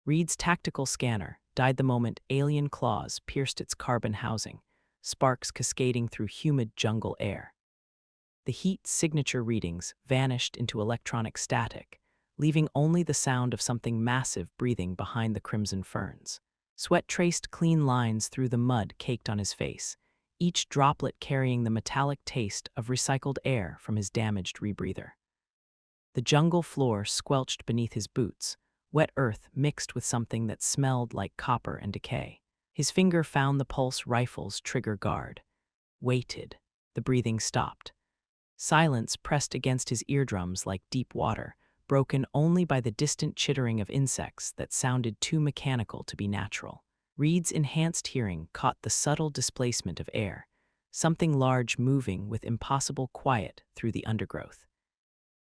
Reid's tactical scanner died the moment alien claws pierced its carbon housing, sparks cascading through humid jungle air. The heat signature readings vanished into electronic static, leaving only the sound of something massive breathing behind the crimson ferns. Sweat traced clean lines through the mud caked on his face, each droplet carrying the metallic taste of recycled air from his damaged rebreather. The jungle floor squelched beneath his boots, wet earth mixed with something that smelled like copper and decay. His finger found the pulse rifle's trigger guard. Waited. The breathing stopped. Silence pressed against his eardrums like deep water, broken only by the distant chittering of insects that sounded too mechanical to be natural. Reid's enhanced hearing caught the subtle displacement of air, something large moving with impossible quiet through the undergrowth.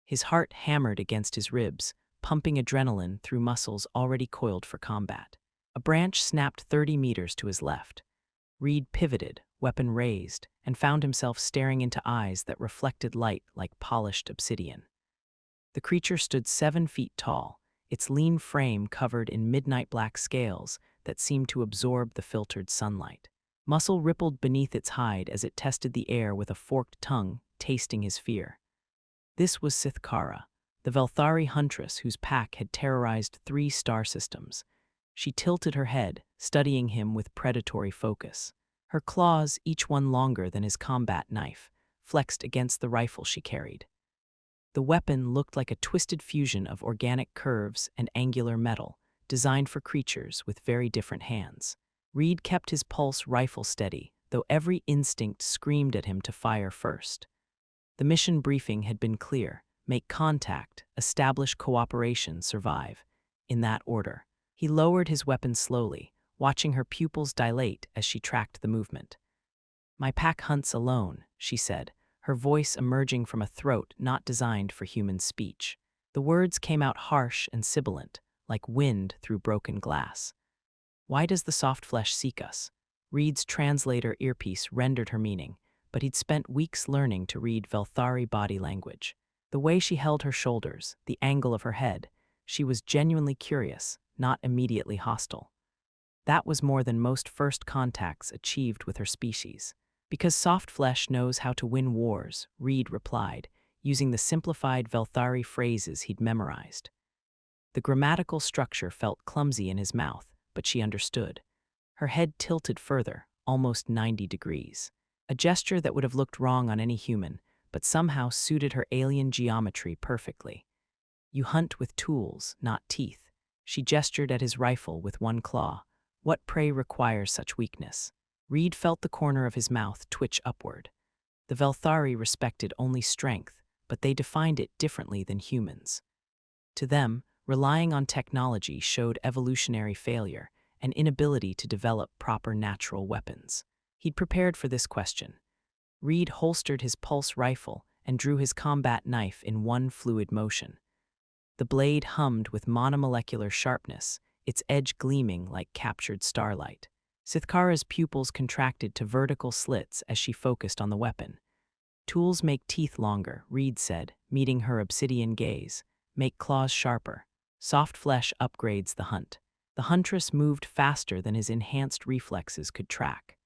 His heart hammered against his ribs, pumping adrenaline through muscles already coiled for combat. A branch snapped 30 meters to his left. Reid pivoted, weapon raised, and found himself staring into eyes that reflected light like polished obsidian. The creature stood 7 feet tall, its lean frame covered in midnight black scales that seemed to absorb the filtered sunlight. Muscle rippled beneath its hide as it tested the air with a forked tongue, tasting his fear. This was Syth'kara, the Vel'thari huntress whose pack had terrorized 3 star systems. She tilted her head, studying him with predatory focus. Her claws, each one longer than his combat knife, flexed against the rifle she carried. The weapon looked like a twisted fusion of organic curves and angular metal, designed for creatures with very different hands. Reid kept his pulse rifle steady, though every instinct screamed at him to fire first. The mission briefing had been clear: make contact, establish cooperation, survive. In that order. He lowered his weapon slowly, watching her pupils dilate as she tracked the movement. "My pack hunts alone," she said, her voice emerging from a throat not designed for human speech. The words came out harsh and sibilant, like wind through broken glass. "Why does the soft flesh seek us?" Reid's translator earpiece rendered her meaning, but he'd spent weeks learning to read Vel'thari body language. The way she held her shoulders, the angle of her head, she was genuinely curious, not immediately hostile. That was more than most first contacts achieved with her species. "Because soft flesh knows how to win wars," Reid replied, using the simplified Vel'thari phrases he'd memorized. The grammatical structure felt clumsy in his mouth, but she understood. Her head tilted further, almost 90 degrees. A gesture that would have looked wrong on any human, but somehow suited her alien geometry perfectly. "You hunt with tools, not teeth." She gestured at his rifle with one claw. "What prey requires such weakness?" Reid felt the corner of his mouth twitch upward. The Vel'thari respected only strength, but they defined it differently than humans. To them, relying on technology showed evolutionary failure, an inability to develop proper natural weapons. He'd prepared for this question. Reid holstered his pulse rifle and drew his combat knife in one fluid motion. The blade hummed with monomolecular sharpness, its edge gleaming like captured starlight. Syth'kara's pupils contracted to vertical slits as she focused on the weapon. "Tools make teeth longer," Reid said, meeting her obsidian gaze. "Make claws sharper. Soft flesh upgrades the hunt." The huntress moved faster than his enhanced reflexes could track.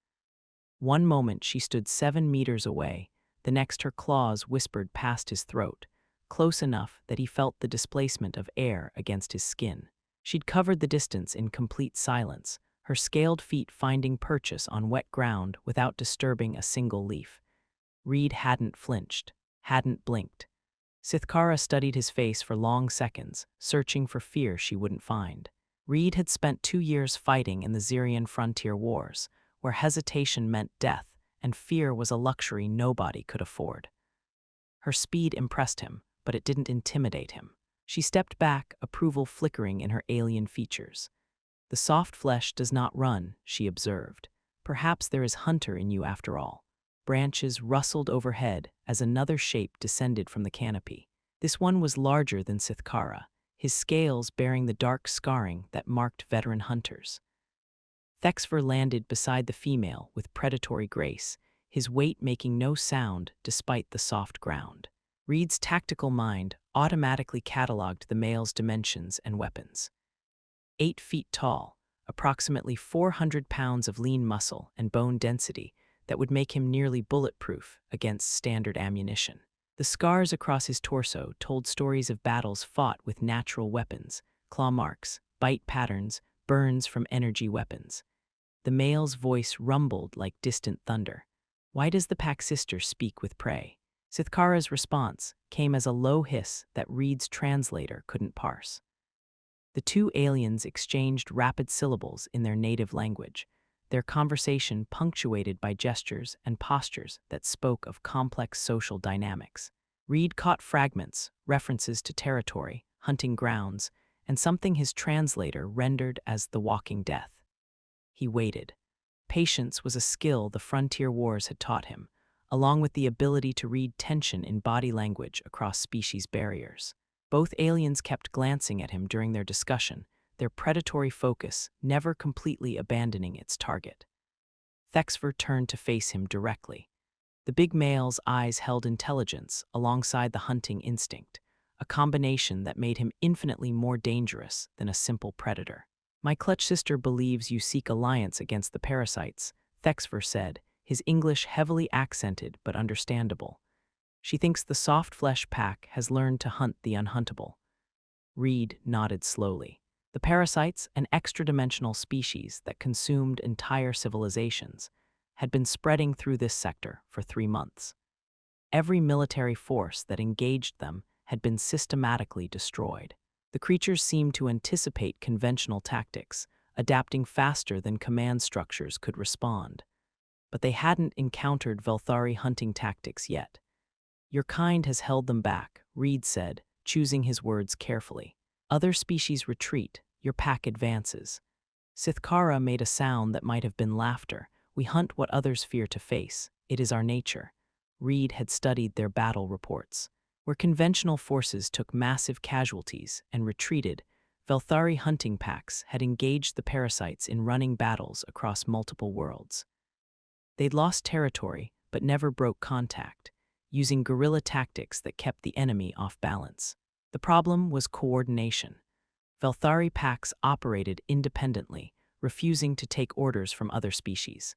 One moment she stood 7 meters away, the next her claws whispered past his throat, close enough that he felt the displacement of air against his skin. She'd covered the distance in complete silence, her scaled feet finding purchase on wet ground without disturbing a single leaf. Reid hadn't flinched, hadn't blinked. Syth'kara studied his face for long seconds, searching for fear she wouldn't find. Reid had spent 2 years fighting in the Xerian frontier wars, where hesitation meant death and fear was a luxury nobody could afford. Her speed impressed him, but it didn't intimidate him. She stepped back, approval flickering in her alien features. "The soft flesh does not run," she observed. "Perhaps there is hunter in you after all." Branches rustled overhead as another shape descended from the canopy. This one was larger than Syth'kara, his scales bearing the dark scarring that marked veteran hunters. Thexver landed beside the female with predatory grace, his weight making no sound despite the soft ground. Reid's tactical mind automatically cataloged the male's dimensions and weapons. 8 feet tall, approximately 400 pounds of lean muscle and bone density that would make him nearly bulletproof against standard ammunition. The scars across his torso told stories of battles fought with natural weapons, claw marks, bite patterns, burns from energy weapons. The male's voice rumbled like distant thunder. "Why does the pack sister speak with prey?" Syth'kara's response came as a low hiss that Reid's translator couldn't parse. The two aliens exchanged rapid syllables in their native language, their conversation punctuated by gestures and postures that spoke of complex social dynamics. Reid caught fragments, references to territory, hunting grounds, and something his translator rendered as the walking death. He waited. Patience was a skill the frontier wars had taught him, along with the ability to read tension in body language across species barriers. Both aliens kept glancing at him during their discussion, their predatory focus never completely abandoning its target. Syth'kara turned to face him directly. The big male's eyes held intelligence alongside the hunting instinct, a combination that made him infinitely more dangerous than a simple predator. "My clutch sister believes you seek alliance against the parasites," Syth'kara said, his English heavily accented but understandable. "She thinks the soft flesh pack has learned to hunt the unhuntable." Reid nodded slowly. The parasites, an extra-dimensional species that consumed entire civilizations, had been spreading through this sector for 3 months. Every military force that engaged them had been systematically destroyed. The creatures seemed to anticipate conventional tactics, adapting faster than command structures could respond. But they hadn't encountered Vel'thari hunting tactics yet. "Your kind has held them back," Reid said, choosing his words carefully. "Other species retreat, your pack advances." Syth'kara made a sound that might have been laughter. "We hunt what others fear to face. It is our nature." Reid had studied their battle reports. Where conventional forces took massive casualties and retreated, Vel'thari hunting packs had engaged the parasites in running battles across multiple worlds. They'd lost territory, but never broke contact, using guerrilla tactics that kept the enemy off balance. The problem was coordination. Vel'thari packs operated independently, refusing to take orders from other species.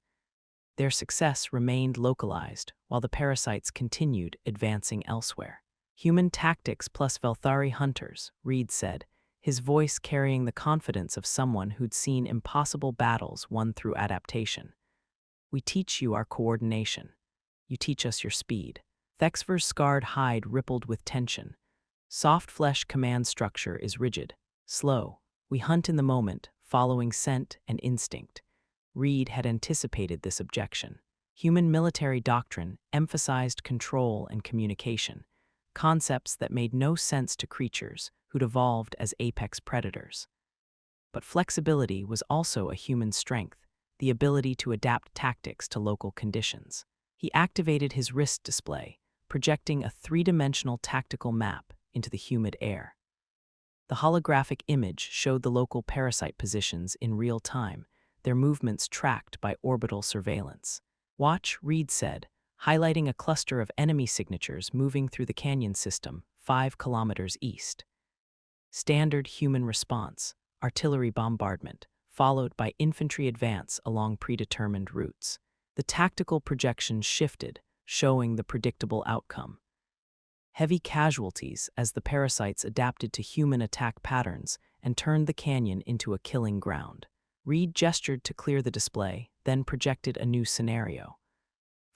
Their success remained localized, while the parasites continued advancing elsewhere. "Human tactics plus Vel'thari hunters," Reid said, his voice carrying the confidence of someone who'd seen impossible battles won through adaptation. "We teach you our coordination. You teach us your speed." Syth'kara's scarred hide rippled with tension. "Soft flesh command structure is rigid, slow. We hunt in the moment, following scent and instinct." Reid had anticipated this objection. Human military doctrine emphasized control and communication, concepts that made no sense to creatures who'd evolved as apex predators. But flexibility was also a human strength, the ability to adapt tactics to local conditions. He activated his wrist display, projecting a 3-dimensional tactical map into the humid air. The holographic image showed the local parasite positions in real time, their movements tracked by orbital surveillance. "Watch," Reid said, highlighting a cluster of enemy signatures moving through the canyon system 5 kilometers east. Standard human response, artillery bombardment, followed by infantry advance along predetermined routes. The tactical projections shifted, showing the predictable outcome. Heavy casualties as the parasites adapted to human attack patterns and turned the canyon into a killing ground. Reid gestured to clear the display, then projected a new scenario.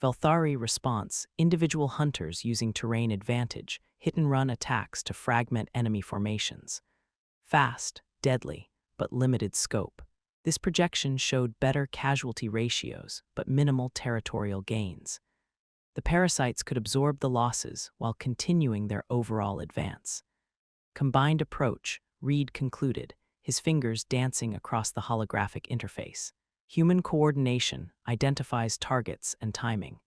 Vel'thari response, individual hunters using terrain advantage, hit-and-run attacks to fragment enemy formations. Fast, deadly, but limited scope. This projection showed better casualty ratios, but minimal territorial gains. The parasites could absorb the losses while continuing their overall advance. Combined approach, Reid concluded, his fingers dancing across the holographic interface. Human coordination identifies targets and timing.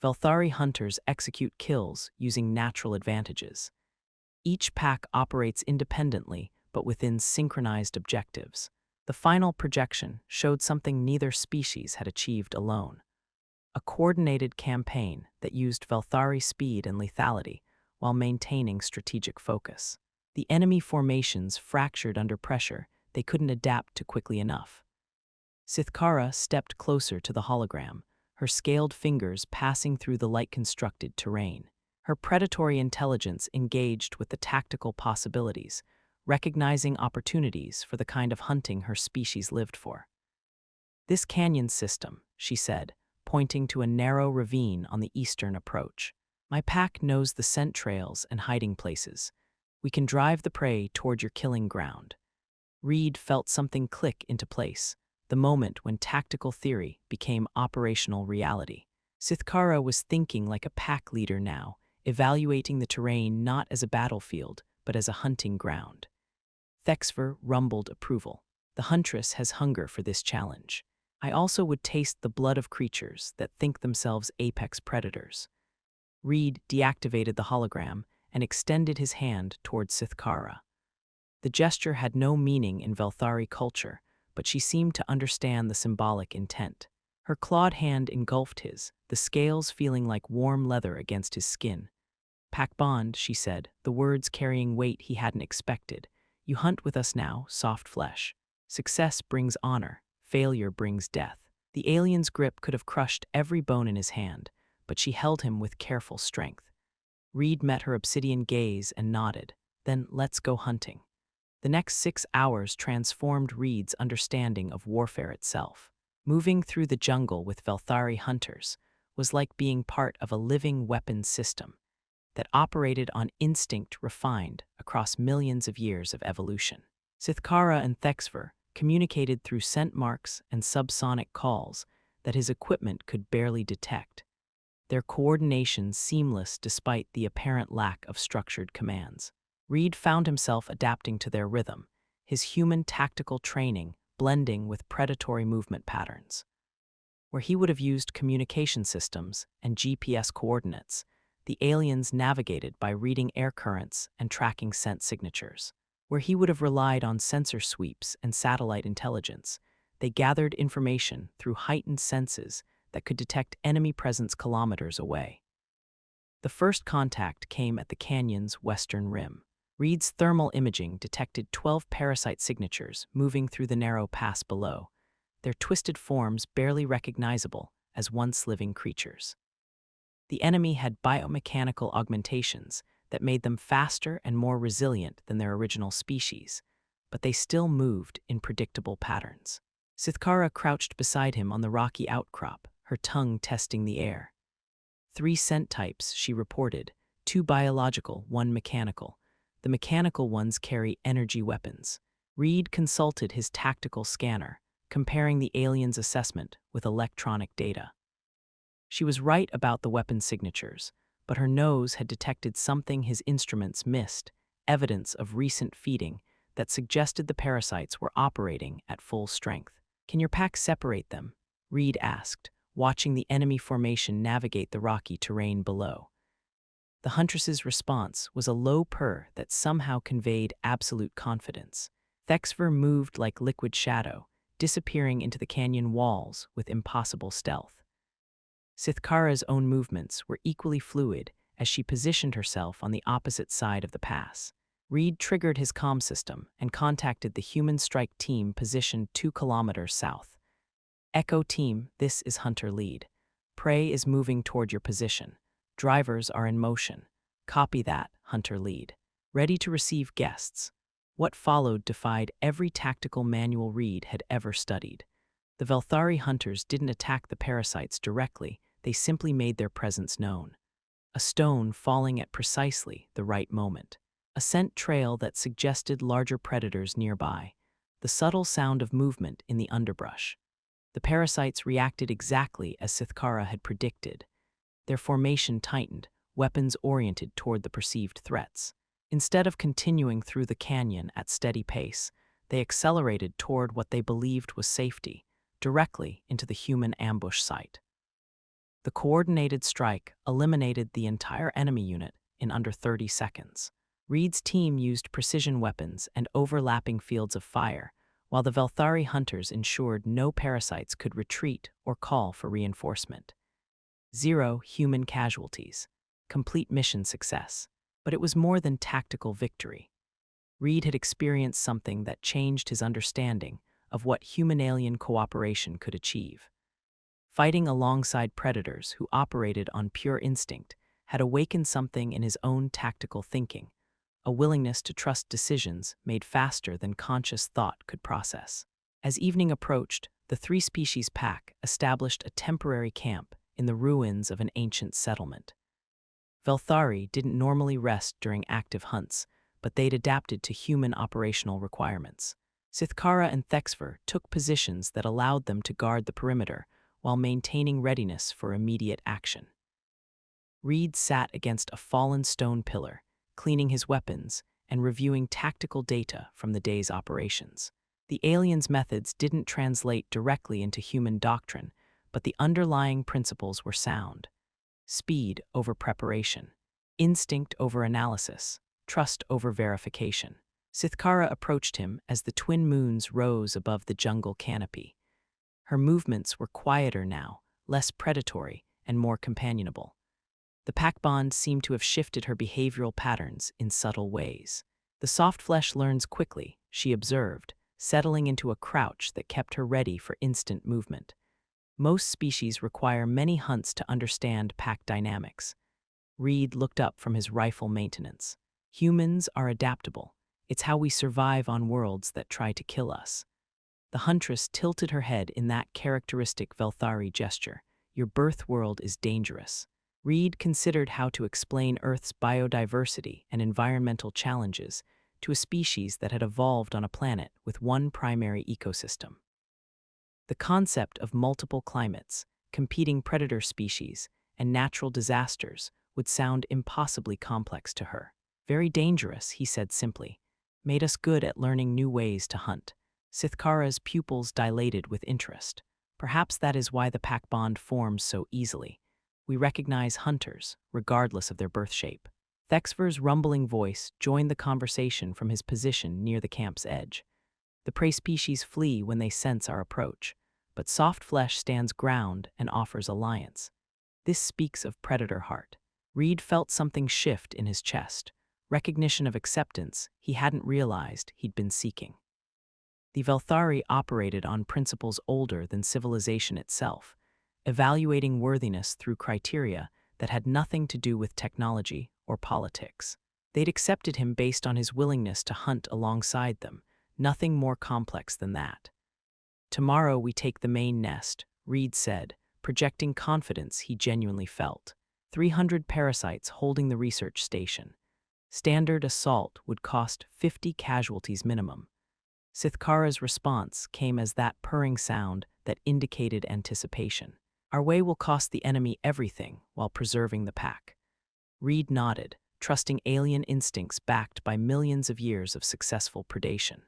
Vel'thari hunters execute kills using natural advantages. Each pack operates independently, but within synchronized objectives. The final projection showed something neither species had achieved alone. A coordinated campaign that used Vel'thari speed and lethality while maintaining strategic focus. The enemy formations fractured under pressure, they couldn't adapt to quickly enough. Syth'kara stepped closer to the hologram, her scaled fingers passing through the light-constructed terrain. Her predatory intelligence engaged with the tactical possibilities, recognizing opportunities for the kind of hunting her species lived for. "This canyon system," she said, pointing to a narrow ravine on the eastern approach. "My pack knows the scent trails and hiding places. We can drive the prey toward your killing ground." Reid felt something click into place, the moment when tactical theory became operational reality. Syth'kara was thinking like a pack leader now, evaluating the terrain not as a battlefield, but as a hunting ground. Thexver rumbled approval. "The Huntress has hunger for this challenge. I also would taste the blood of creatures that think themselves apex predators." Reid deactivated the hologram and extended his hand towards Syth'kara. The gesture had no meaning in Vel'thari culture, but she seemed to understand the symbolic intent. Her clawed hand engulfed his, the scales feeling like warm leather against his skin. "Pack bond," she said, the words carrying weight he hadn't expected. "You hunt with us now, soft flesh. Success brings honor, failure brings death." The alien's grip could have crushed every bone in his hand, but she held him with careful strength. Reid met her obsidian gaze and nodded. "Then let's go hunting." The next 6 hours transformed Reid's understanding of warfare itself. Moving through the jungle with Vel'thari hunters was like being part of a living weapons system that operated on instinct refined across millions of years of evolution. Syth'kara and Thexver communicated through scent marks and subsonic calls that his equipment could barely detect, their coordination seamless despite the apparent lack of structured commands. Reid found himself adapting to their rhythm, his human tactical training blending with predatory movement patterns. Where he would have used communication systems and GPS coordinates, the aliens navigated by reading air currents and tracking scent signatures. Where he would have relied on sensor sweeps and satellite intelligence, they gathered information through heightened senses that could detect enemy presence kilometers away. The first contact came at the canyon's western rim. Reid's thermal imaging detected 12 parasite signatures moving through the narrow pass below, their twisted forms barely recognizable as once living creatures. The enemy had biomechanical augmentations that made them faster and more resilient than their original species, but they still moved in predictable patterns. Syth'kara crouched beside him on the rocky outcrop, her tongue testing the air. 3 scent types, she reported, 2 biological, 1 mechanical. The mechanical ones carry energy weapons. Reid consulted his tactical scanner, comparing the alien's assessment with electronic data. She was right about the weapon signatures, but her nose had detected something his instruments missed, evidence of recent feeding that suggested the parasites were operating at full strength. "Can your pack separate them?" Reid asked, watching the enemy formation navigate the rocky terrain below. The Huntress's response was a low purr that somehow conveyed absolute confidence. Thexver moved like liquid shadow, disappearing into the canyon walls with impossible stealth. Syth'kara's own movements were equally fluid as she positioned herself on the opposite side of the pass. Reid triggered his comm system and contacted the human strike team positioned 2 kilometers south. "Echo team, this is Hunter Lead. Prey is moving toward your position. Drivers are in motion. Copy that, Hunter Lead. Ready to receive guests." What followed defied every tactical manual Reid had ever studied. The Vel'thari hunters didn't attack the parasites directly, they simply made their presence known. A stone falling at precisely the right moment. A scent trail that suggested larger predators nearby. The subtle sound of movement in the underbrush. The parasites reacted exactly as Syth'kara had predicted. Their formation tightened, weapons oriented toward the perceived threats. Instead of continuing through the canyon at steady pace, they accelerated toward what they believed was safety, directly into the human ambush site. The coordinated strike eliminated the entire enemy unit in under 30 seconds. Reid's team used precision weapons and overlapping fields of fire, while the Vel'thari hunters ensured no parasites could retreat or call for reinforcement. 0 human casualties. Complete mission success. But it was more than tactical victory. Reid had experienced something that changed his understanding of what human-alien cooperation could achieve. Fighting alongside predators who operated on pure instinct had awakened something in his own tactical thinking, a willingness to trust decisions made faster than conscious thought could process. As evening approached, the three-species pack established a temporary camp in the ruins of an ancient settlement. Vel'thari didn't normally rest during active hunts, but they'd adapted to human operational requirements. Syth'kara and Thexver took positions that allowed them to guard the perimeter while maintaining readiness for immediate action. Reid sat against a fallen stone pillar, cleaning his weapons and reviewing tactical data from the day's operations. The aliens' methods didn't translate directly into human doctrine, but the underlying principles were sound. Speed over preparation, instinct over analysis, trust over verification. Syth'kara approached him as the twin moons rose above the jungle canopy. Her movements were quieter now, less predatory, and more companionable. The pack bond seemed to have shifted her behavioral patterns in subtle ways. The soft flesh learns quickly, she observed, settling into a crouch that kept her ready for instant movement. Most species require many hunts to understand pack dynamics. Reid looked up from his rifle maintenance. Humans are adaptable. It's how we survive on worlds that try to kill us. The huntress tilted her head in that characteristic Vel'thari gesture. Your birth world is dangerous. Reid considered how to explain Earth's biodiversity and environmental challenges to a species that had evolved on a planet with one primary ecosystem. The concept of multiple climates, competing predator species, and natural disasters would sound impossibly complex to her. Very dangerous, he said simply. Made us good at learning new ways to hunt. Syth'kara's pupils dilated with interest. Perhaps that is why the pack bond forms so easily. We recognize hunters, regardless of their birth shape. Thexver's rumbling voice joined the conversation from his position near the camp's edge. The prey species flee when they sense our approach, but soft flesh stands ground and offers alliance. This speaks of predator heart. Reid felt something shift in his chest, recognition of acceptance he hadn't realized he'd been seeking. The Vel'thari operated on principles older than civilization itself, evaluating worthiness through criteria that had nothing to do with technology or politics. They'd accepted him based on his willingness to hunt alongside them, nothing more complex than that. Tomorrow we take the main nest, Reid said, projecting confidence he genuinely felt. 300 parasites holding the research station. Standard assault would cost 50 casualties minimum. Syth'kara's response came as that purring sound that indicated anticipation. Our way will cost the enemy everything while preserving the pack. Reid nodded, trusting alien instincts backed by millions of years of successful predation.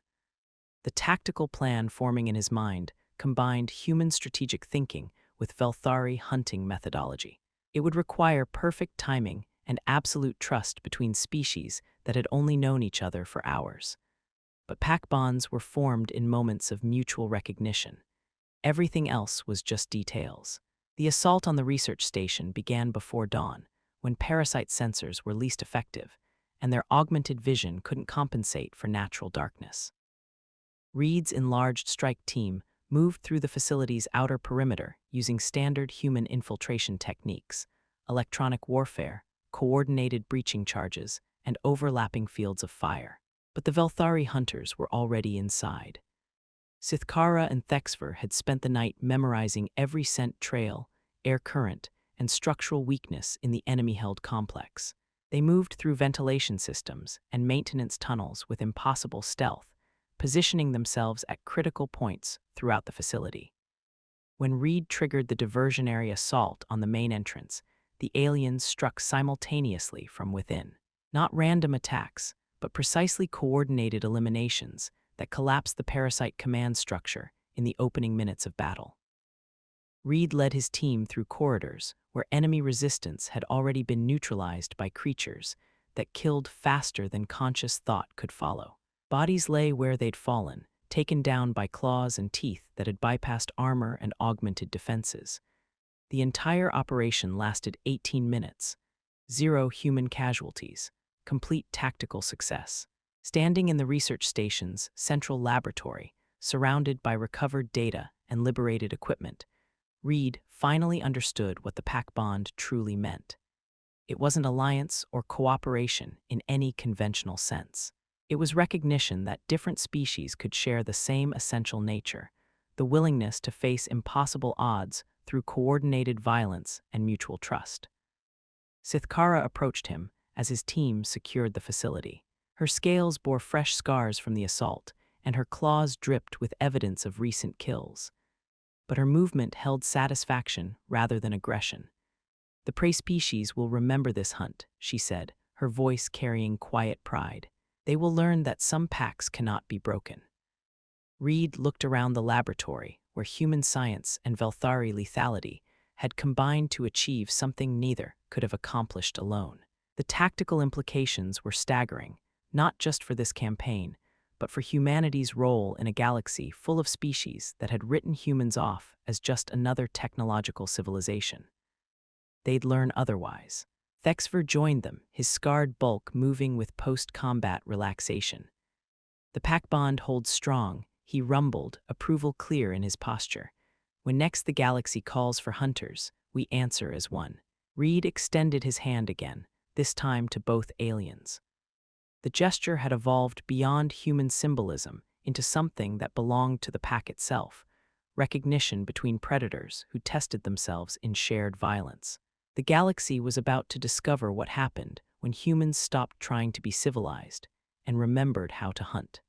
The tactical plan forming in his mind combined human strategic thinking with Vel'thari hunting methodology. It would require perfect timing and absolute trust between species that had only known each other for hours. But pack bonds were formed in moments of mutual recognition. Everything else was just details. The assault on the research station began before dawn, when parasite sensors were least effective, and their augmented vision couldn't compensate for natural darkness. Reid's enlarged strike team moved through the facility's outer perimeter using standard human infiltration techniques, electronic warfare, coordinated breaching charges, and overlapping fields of fire. But the Vel'thari hunters were already inside. Syth'kara and Thexver had spent the night memorizing every scent trail, air current, and structural weakness in the enemy-held complex. They moved through ventilation systems and maintenance tunnels with impossible stealth, positioning themselves at critical points throughout the facility. When Reid triggered the diversionary assault on the main entrance, the aliens struck simultaneously from within. Not random attacks, but precisely coordinated eliminations that collapsed the parasite command structure in the opening minutes of battle. Reid led his team through corridors where enemy resistance had already been neutralized by creatures that killed faster than conscious thought could follow. Bodies lay where they'd fallen, taken down by claws and teeth that had bypassed armor and augmented defenses. The entire operation lasted 18 minutes. 0 human casualties. Complete tactical success. Standing in the research station's central laboratory, surrounded by recovered data and liberated equipment, Reid finally understood what the pack bond truly meant. It wasn't alliance or cooperation in any conventional sense. It was recognition that different species could share the same essential nature, the willingness to face impossible odds through coordinated violence and mutual trust. Syth'kara approached him as his team secured the facility. Her scales bore fresh scars from the assault, and her claws dripped with evidence of recent kills. But her movement held satisfaction rather than aggression. "The prey species will remember this hunt," she said, her voice carrying quiet pride. "They will learn that some packs cannot be broken." Reid looked around the laboratory, where human science and Vel'thari lethality had combined to achieve something neither could have accomplished alone. The tactical implications were staggering, not just for this campaign, but for humanity's role in a galaxy full of species that had written humans off as just another technological civilization. They'd learn otherwise. Syth'kara joined them, his scarred bulk moving with post-combat relaxation. "The pack bond holds strong," he rumbled, approval clear in his posture. "When next the galaxy calls for hunters, we answer as one." Reid extended his hand again, this time to both aliens. The gesture had evolved beyond human symbolism into something that belonged to the pack itself, recognition between predators who tested themselves in shared violence. The galaxy was about to discover what happened when humans stopped trying to be civilized and remembered how to hunt.